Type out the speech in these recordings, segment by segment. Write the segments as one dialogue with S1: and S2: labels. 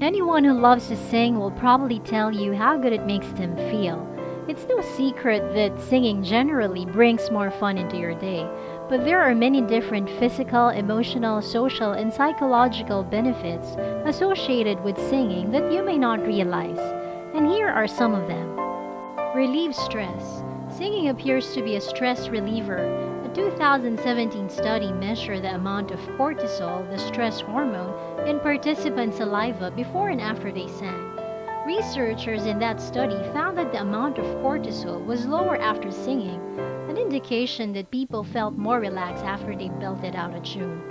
S1: Anyone who loves to sing will probably tell you how good it makes them feel. It's no secret that singing generally brings more fun into your day, but there are many different physical, emotional, social, and psychological benefits associated with singing that you may not realize. And here are some of them. Relieve stress. Singing appears to be a stress reliever. A 2017 study measured the amount of cortisol, the stress hormone, in participants' saliva before and after they sang. Researchers in that study found that the amount of cortisol was lower after singing, an indication that people felt more relaxed after they belted out a tune.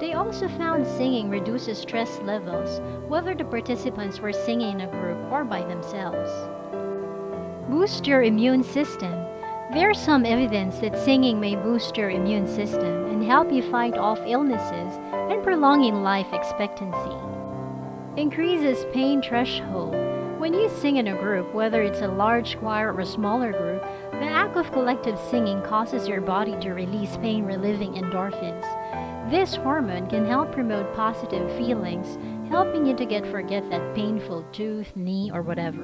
S1: They also found singing reduces stress levels, whether the participants were singing in a group or by themselves. Boost your immune system. There's some evidence that singing may boost your immune system and help you fight off illnesses and prolonging life expectancy. Increases pain threshold. When you sing in a group, whether it's a large choir or a smaller group, the act of collective singing causes your body to release pain-relieving endorphins. This hormone can help promote positive feelings, helping you to forget that painful tooth, knee, or whatever.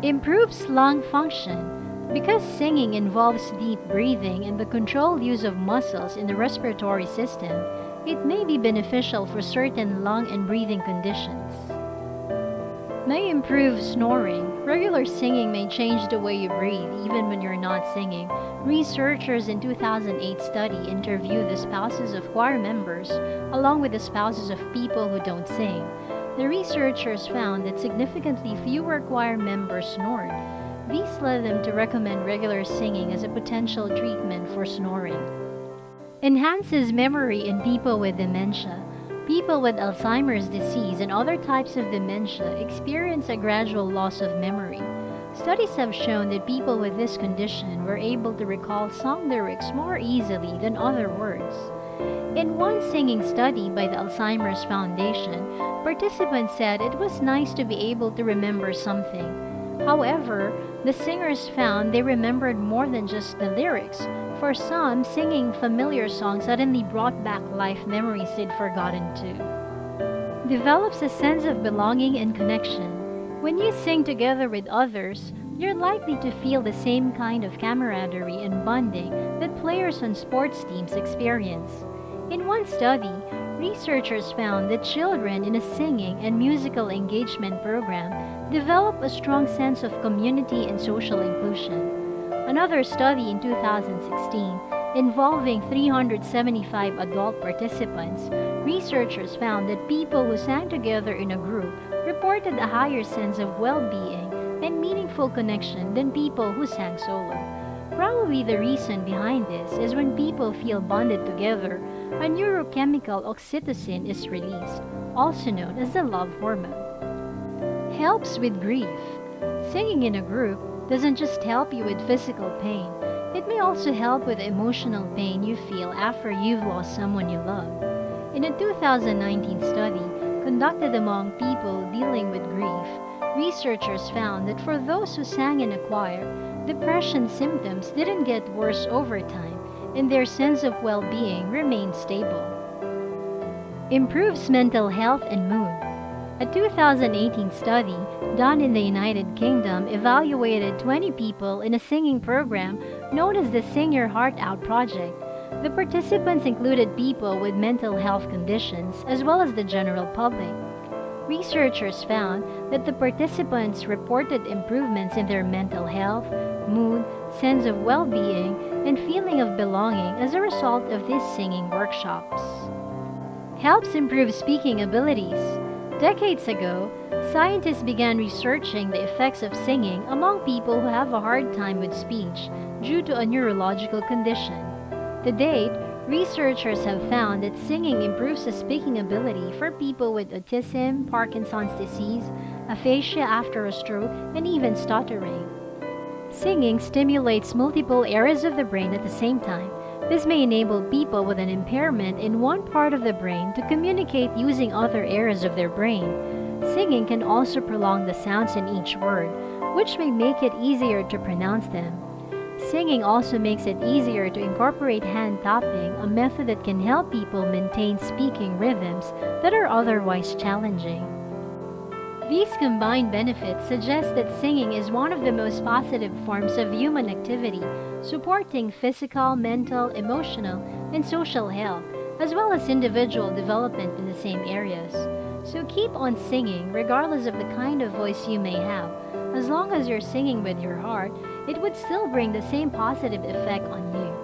S1: Improves lung function. Because singing involves deep breathing and the controlled use of muscles in the respiratory system, it may be beneficial for certain lung and breathing conditions. May improve snoring. Regular singing may change the way you breathe even when you're not singing. Researchers in 2008 study interviewed the spouses of choir members along with the spouses of people who don't sing. The researchers found that significantly fewer choir members snored. These led them to recommend regular singing as a potential treatment for snoring. Enhances memory in people with dementia. People with Alzheimer's disease and other types of dementia experience a gradual loss of memory. Studies have shown that people with this condition were able to recall song lyrics more easily than other words. In one singing study by the Alzheimer's Foundation, participants said it was nice to be able to remember something. However, the singers found they remembered more than just the lyrics. For some, singing familiar songs suddenly brought back life memories they'd forgotten too. Develops a sense of belonging and connection. When you sing together with others, you're likely to feel the same kind of camaraderie and bonding that players on sports teams experience. In one study, researchers found that children in a singing and musical engagement program develop a strong sense of community and social inclusion. Another study in 2016, involving 375 adult participants, researchers found that people who sang together in a group reported a higher sense of well-being and meaningful connection than people who sang solo. Probably the reason behind this is when people feel bonded together, a neurochemical oxytocin is released, also known as the love hormone. Helps with grief. Singing in a group doesn't just help you with physical pain, it may also help with the emotional pain you feel after you've lost someone you love. In a 2019 study conducted among people dealing with grief, researchers found that for those who sang in a choir, depression symptoms didn't get worse over time, and their sense of well-being remained stable. Improves mental health and mood. A 2018 study done in the United Kingdom evaluated 20 people in a singing program known as the Sing Your Heart Out Project. The participants included people with mental health conditions as well as the general public. Researchers found that the participants reported improvements in their mental health, mood, sense of well-being, and feeling of belonging as a result of these singing workshops. Helps improve speaking abilities. Decades ago, scientists began researching the effects of singing among people who have a hard time with speech due to a neurological condition. To date, researchers have found that singing improves the speaking ability for people with autism, Parkinson's disease, aphasia after a stroke, and even stuttering. Singing stimulates multiple areas of the brain at the same time. This may enable people with an impairment in one part of the brain to communicate using other areas of their brain. Singing can also prolong the sounds in each word, which may make it easier to pronounce them. Singing also makes it easier to incorporate hand tapping, a method that can help people maintain speaking rhythms that are otherwise challenging. These combined benefits suggest that singing is one of the most positive forms of human activity, supporting physical, mental, emotional, and social health, as well as individual development in the same areas. So keep on singing regardless of the kind of voice you may have. As long as you're singing with your heart, it would still bring the same positive effect on you.